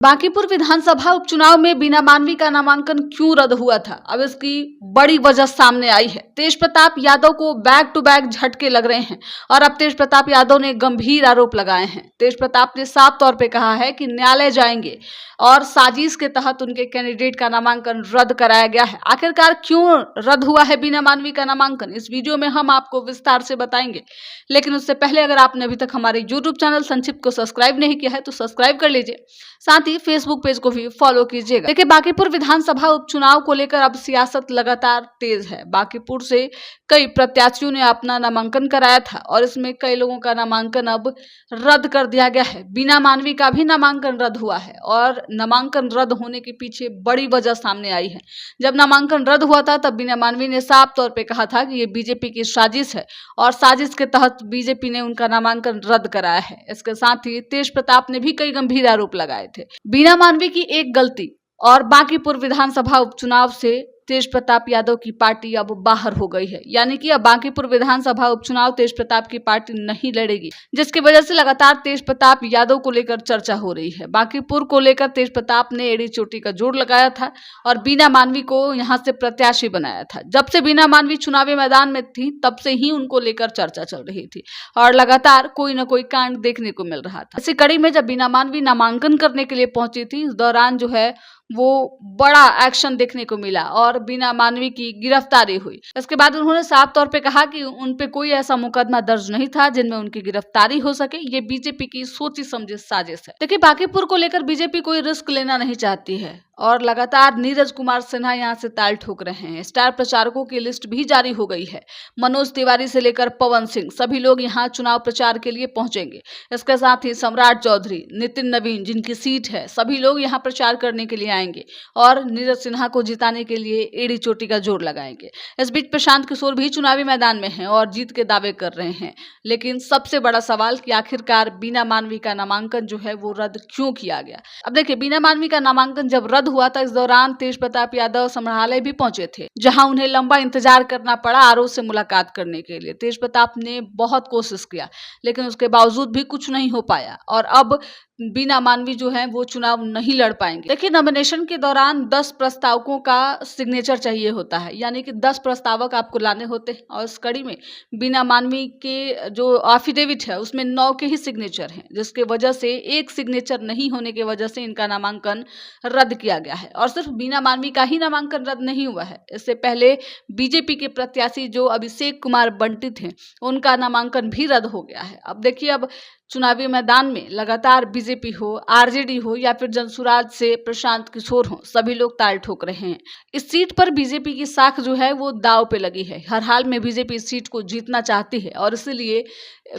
बांकीपुर विधानसभा उपचुनाव में बीना मानवी का नामांकन क्यों रद्द हुआ था, अब इसकी बड़ी वजह सामने आई है। तेज प्रताप यादव को बैक टू बैक झटके लग रहे हैं और अब तेज प्रताप यादव ने गंभीर आरोप लगाए हैं। तेज प्रताप ने साफ तौर पे कहा है कि न्यायालय जाएंगे और साजिश के तहत उनके कैंडिडेट का नामांकन रद्द कराया गया है। आखिरकार क्यों रद्द हुआ है बीना मानवी का नामांकन, इस वीडियो में हम आपको विस्तार से बताएंगे। लेकिन उससे पहले अगर आपने अभी तक हमारे यूट्यूब चैनल संक्षिप्त को सब्सक्राइब नहीं किया है तो सब्सक्राइब कर लीजिए, साथ ही फेसबुक पेज को भी फॉलो कीजिएगा। देखिए, बांकीपुर विधानसभा उपचुनाव को लेकर अब सियासत लगातार तेज है। बांकीपुर से कई प्रत्याशियों ने अपना नामांकन कराया था और इसमें कई लोगों का नामांकन अब रद्द कर दिया गया है। बीना मानवी का भी नामांकन रद्द हुआ है और नामांकन रद्द होने के पीछे बड़ी वजह सामने आई है। जब नामांकन रद्द हुआ था तब बीना मानवी ने साफ तौर पे कहा था कि ये बीजेपी की साजिश है और साजिश के तहत बीजेपी ने उनका नामांकन रद्द कराया है। इसके साथ ही तेज प्रताप ने भी कई गंभीर आरोप लगाए थे। बीना मानवी की एक गलती और बांकीपुर विधानसभा उपचुनाव से तेज प्रताप यादव की पार्टी अब बाहर हो गई है, यानी कि अब बांकीपुर विधानसभा उपचुनाव तेज प्रताप की पार्टी नहीं लड़ेगी, जिसकी वजह से लगातार तेज प्रताप यादव को लेकर चर्चा हो रही है। बांकीपुर को लेकर तेज प्रताप ने एड़ी चोटी का जोड़ लगाया था और बीना मानवी को यहां से प्रत्याशी बनाया था। जब से बीना मानवी चुनावी मैदान में थी तब से ही उनको लेकर चर्चा चल रही थी और लगातार कोई न कोई कांड देखने को मिल रहा था। इसी कड़ी में जब बीना मानवी नामांकन करने के लिए पहुंची थी, इस दौरान जो है वो बड़ा एक्शन देखने को मिला और बीना मानवी की गिरफ्तारी हुई। इसके बाद उन्होंने साफ तौर पे कहा कि उन पे कोई ऐसा मुकदमा दर्ज नहीं था जिनमें उनकी गिरफ्तारी हो सके। ये बीजेपी की सोची समझी साजिश है। देखिए, बांकीपुर को लेकर बीजेपी कोई रिस्क लेना नहीं चाहती है और लगातार नीरज कुमार सिन्हा यहाँ से ताल ठोक रहे हैं। स्टार प्रचारकों की लिस्ट भी जारी हो गई है। मनोज तिवारी से लेकर पवन सिंह सभी लोग यहाँ चुनाव प्रचार के लिए पहुंचेंगे। इसके साथ ही सम्राट चौधरी, नितिन नवीन जिनकी सीट है, सभी लोग यहाँ प्रचार करने के लिए आएंगे और नीरज सिन्हा को जिताने के लिए एड़ी चोटी का जोर लगाएंगे। इस बीच प्रशांत किशोर भी चुनावी मैदान में हैं और जीत के दावे कर रहे हैं। लेकिन सबसे बड़ा सवाल कि आखिरकार बीना मानवी का नामांकन जो है वो रद्द क्यों किया गया। अब देखिए, बीना मानवी का नामांकन जब रद्द हुआ था, इस दौरान तेज प्रताप यादव संग्रहालय भी पहुंचे थे, जहां उन्हें लंबा इंतजार करना पड़ा आरओ से मुलाकात करने के लिए। तेज प्रताप ने बहुत कोशिश किया लेकिन उसके बावजूद भी कुछ नहीं हो पाया और अब बीना मानवी जो है वो चुनाव नहीं लड़ पाएंगे। देखिए, नॉमिनेशन के दौरान 10 प्रस्तावकों का सिग्नेचर चाहिए होता है, यानी कि 10 प्रस्तावक आपको लाने होते हैं और इस कड़ी में बीना मानवी के जो एफिडेविट है उसमें 9 के ही सिग्नेचर हैं, जिसके वजह से एक सिग्नेचर नहीं होने की वजह से इनका नामांकन रद्द किया गया है। और सिर्फ बीना मानवी का ही नामांकन रद्द नहीं हुआ है, इससे पहले बीजेपी के प्रत्याशी जो अभिषेक कुमार बंटी थे उनका नामांकन भी रद्द हो गया है। अब देखिए, अब चुनावी मैदान में लगातार बीजेपी हो, आरजेडी हो या फिर जनसुराज से प्रशांत किशोर हो, सभी लोग ताल ठोक रहे हैं। इस सीट पर बीजेपी की साख जो है वो दांव पे लगी है। हर हाल में बीजेपी इस सीट को जीतना चाहती है और इसीलिए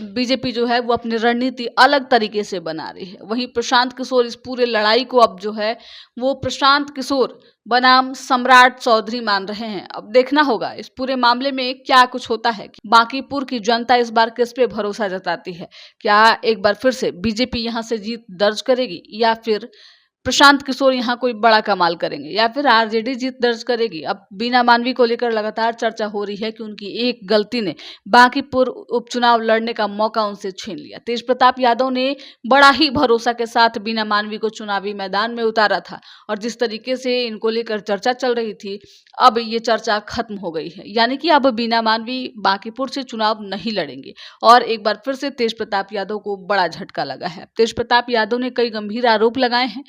बीजेपी जो है वो अपनी रणनीति अलग तरीके से बना रही है। वहीं प्रशांत किशोर इस पूरे लड़ाई को अब जो है वो प्रशांत किशोर बनाम सम्राट चौधरी मान रहे हैं। अब देखना होगा इस पूरे मामले में क्या कुछ होता है। बांकीपुर की जनता इस बार किस पे भरोसा जताती है? क्या एक बार फिर से बीजेपी यहां से जीत दर्ज करेगी या फिर प्रशांत किशोर यहाँ कोई बड़ा कमाल करेंगे या फिर आरजेडी जीत दर्ज करेगी? अब बीना मानवी को लेकर लगातार चर्चा हो रही है कि उनकी एक गलती ने बांकीपुर उपचुनाव लड़ने का मौका उनसे छीन लिया। तेज प्रताप यादव ने बड़ा ही भरोसा के साथ बीना मानवी को चुनावी मैदान में उतारा था और जिस तरीके से इनको लेकर चर्चा चल रही थी, अब ये चर्चा खत्म हो गई है, यानी कि अब बीना मानवी बांकीपुर से चुनाव नहीं लड़ेंगे और एक बार फिर से तेज प्रताप यादव को बड़ा झटका लगा है। तेज प्रताप यादव ने कई गंभीर आरोप लगाए हैं